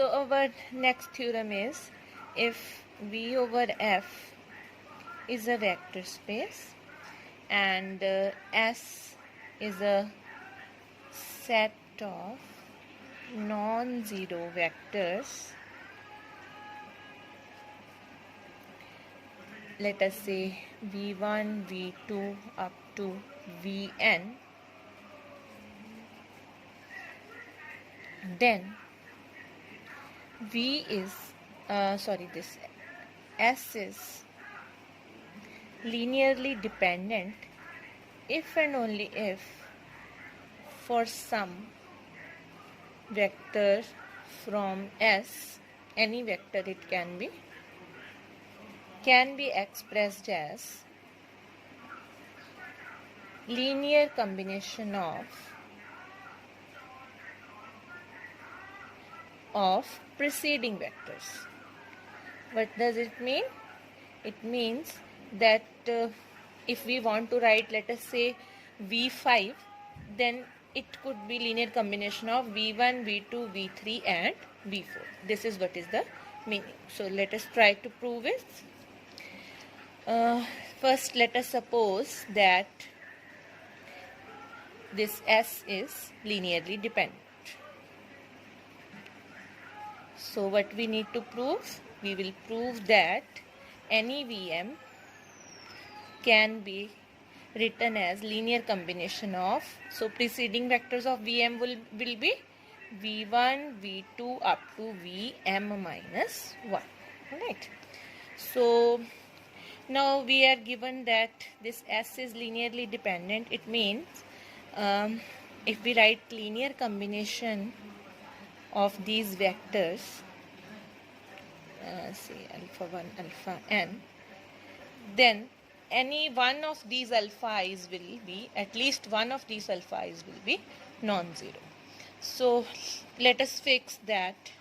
So our next theorem is, if V over F is a vector space and S is a set of non-zero vectors, let us say V1, V2 up to Vn, then this S is linearly dependent if and only if for some vector from S, any vector it can be expressed as linear combination of preceding vectors. What does it mean? It means that if we want to write, let us say V5, then it could be linear combination of V1, V2, V3 and V4. This is what is the meaning. So let us try to prove it. First, let us suppose that this S is linearly dependent. So what we need to prove? We will prove that any Vm can be written as linear combination of, so preceding vectors of Vm will be V1, V2 up to Vm minus 1. Alright. So now we are given that this S is linearly dependent. It means if we write linear combination of these vectors, say alpha 1, alpha n, then any one of these alpha i's will be, at least one of these alpha i's will be non-zero. So let us fix that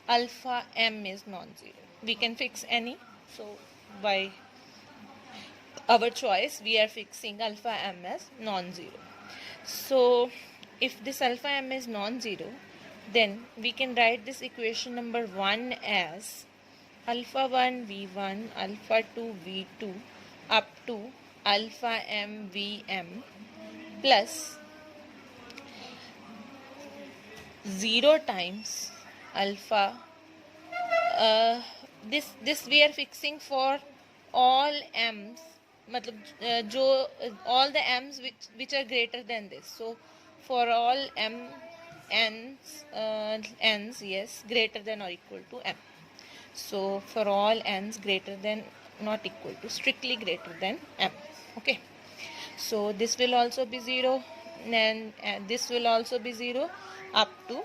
alpha m is non-zero. We can fix any. So by our choice, we are fixing alpha m as non-zero. So if this alpha m is non-zero, then we can write this equation number 1 as alpha 1 v1, alpha 2 v2 up to alpha m vm plus 0 times alpha. This we are fixing for all m's, all the m's which are greater than this. So for all n's, yes, greater than or equal to m. So for all n's greater than not equal to, strictly greater than m. Okay. So this will also be 0, and this will also be 0 up to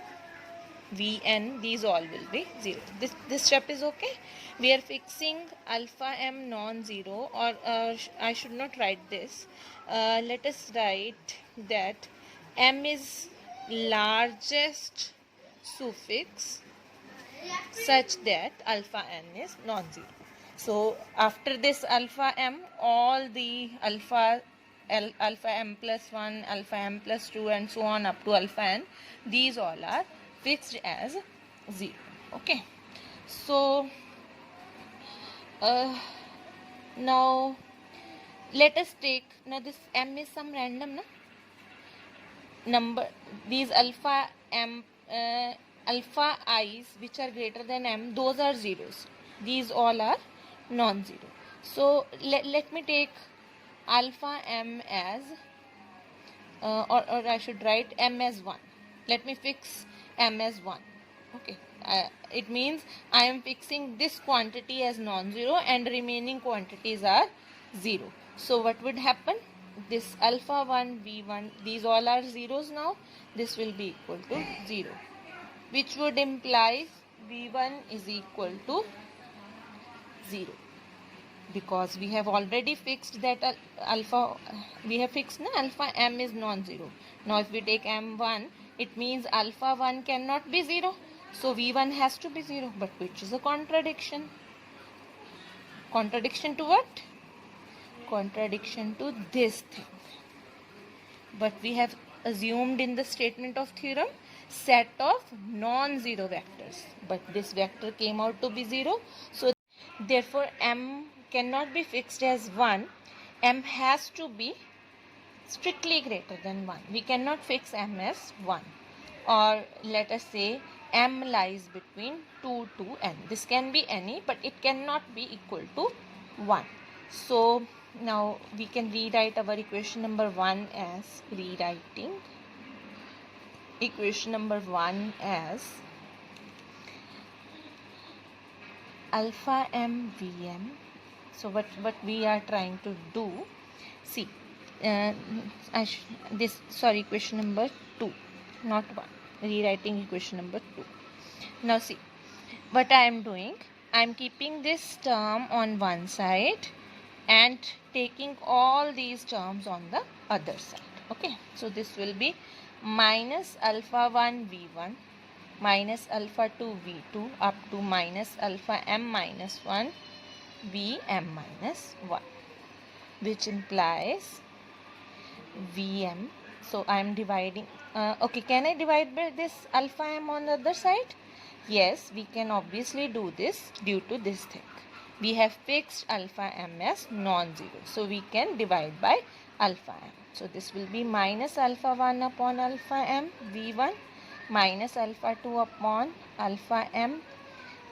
Vn. These all will be 0. This step is okay. We are fixing alpha m non-zero, or I should not write this. Let us write that m is largest suffix such that alpha n is non-zero. So after this alpha m, all the alpha m plus 1, alpha m plus 2 and so on up to alpha n, these all are fixed as 0. Okay. So now let us take, now this m is some random number. These alpha m alpha i's which are greater than m, those are zeros. These all are non-zero. So let me take alpha m as or I should write m as 1. Let me fix m as 1. Okay. It means I am fixing this quantity as non-zero and remaining quantities are 0. So what would happen? This alpha 1 v1, these all are zeros now. This will be equal to 0, which would imply v1 is equal to 0, because we have already fixed that alpha m is non-zero. Now if we take m1, it means alpha 1 cannot be 0. So v1 has to be 0, but which is a contradiction. Contradiction to what? Contradiction to this thing. But we have assumed in the statement of theorem set of non-zero vectors, but this vector came out to be 0, so therefore m cannot be fixed as 1. M has to be strictly greater than 1. We cannot fix m as 1, or let us say m lies between 2 to n. This can be any, but it cannot be equal to 1. So now we can rewrite our equation number 1 as alpha m vm. So what we are trying to do, see, equation number 2, not 1, rewriting equation number 2. Now see what I am doing. I am keeping this term on one side and taking all these terms on the other side. Okay, so this will be minus alpha 1 v1 minus alpha 2 v2 up to minus alpha m minus 1 vm minus 1, which implies vm. So I am dividing. Okay, can I divide by this alpha m on the other side? Yes, we can obviously do this due to this thing. We have fixed alpha m as non-zero, so we can divide by alpha m. So this will be minus alpha 1 upon alpha m v1 minus alpha 2 upon alpha m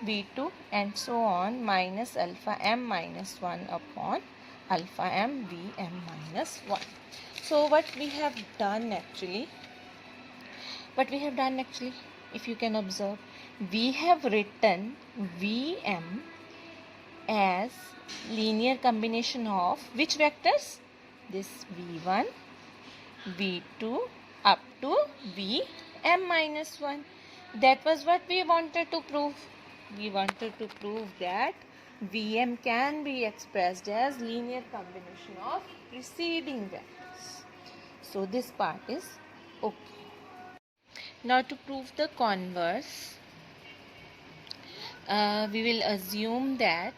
v2 and so on, minus alpha m minus 1 upon alpha m vm minus 1. So what we have done actually, if you can observe, we have written vm as linear combination of which vectors? This v1, v2 up to vm minus 1. That was what we wanted to prove. We wanted to prove that vm can be expressed as linear combination of preceding vectors. So this part is okay. Now to prove the converse, we will assume that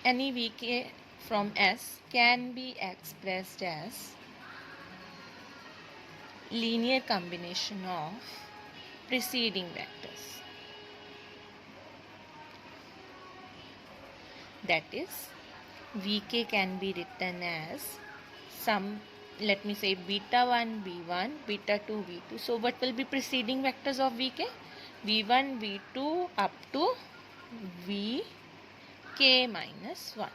any vk from S can be expressed as linear combination of preceding vectors. That is, vk can be written as some, let me say, beta 1 v1, beta 2 v2. So what will be preceding vectors of vk? v1, v2 up to vk minus 1.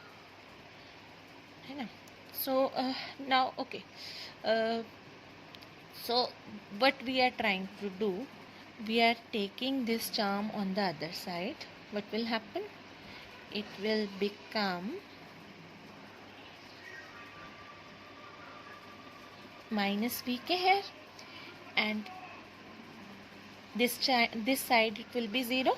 So now okay, so what we are trying to do, we are taking this term on the other side. What will happen? It will become minus vk here, and this side it will be 0.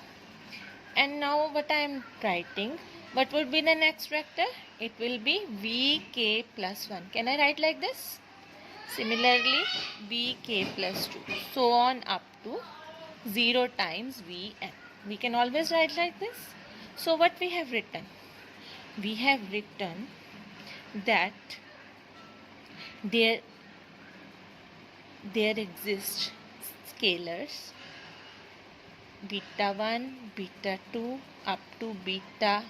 And now what I am writing, what would be the next vector? It will be vk plus 1. Can I write like this? Similarly, vk plus 2, so on up to 0 times vn. We can always write like this. So what we have written? We have written that there exist scalars beta 1, beta 2 up to beta,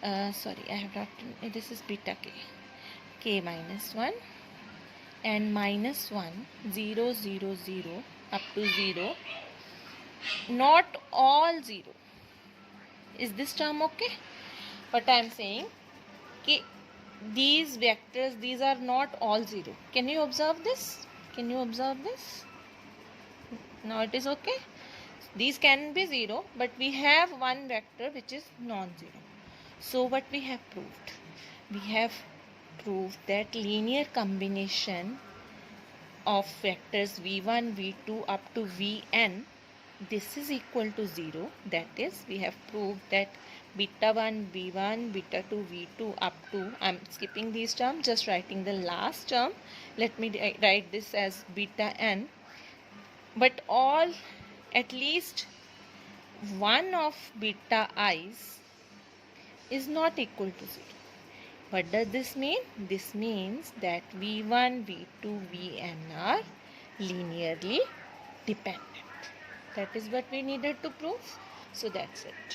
I have written, this is beta k minus 1, and minus 1, 0, 0, 0 up to 0, not all 0. Is this term okay? What I am saying, these vectors, these are not all 0. Can you observe this? Now it is okay. These can be 0, but we have one vector which is non-zero. So what we have proved? We have proved that linear combination of vectors v1, v2 up to vn, this is equal to 0. That is, we have proved that beta 1 v1, beta 2 v2 up to, I am skipping these terms, just writing the last term. Let me write this as beta n. But all, at least one of beta i's is not equal to 0. What does this mean? This means that v1, v2, vn are linearly dependent. That is what we needed to prove. So that's it.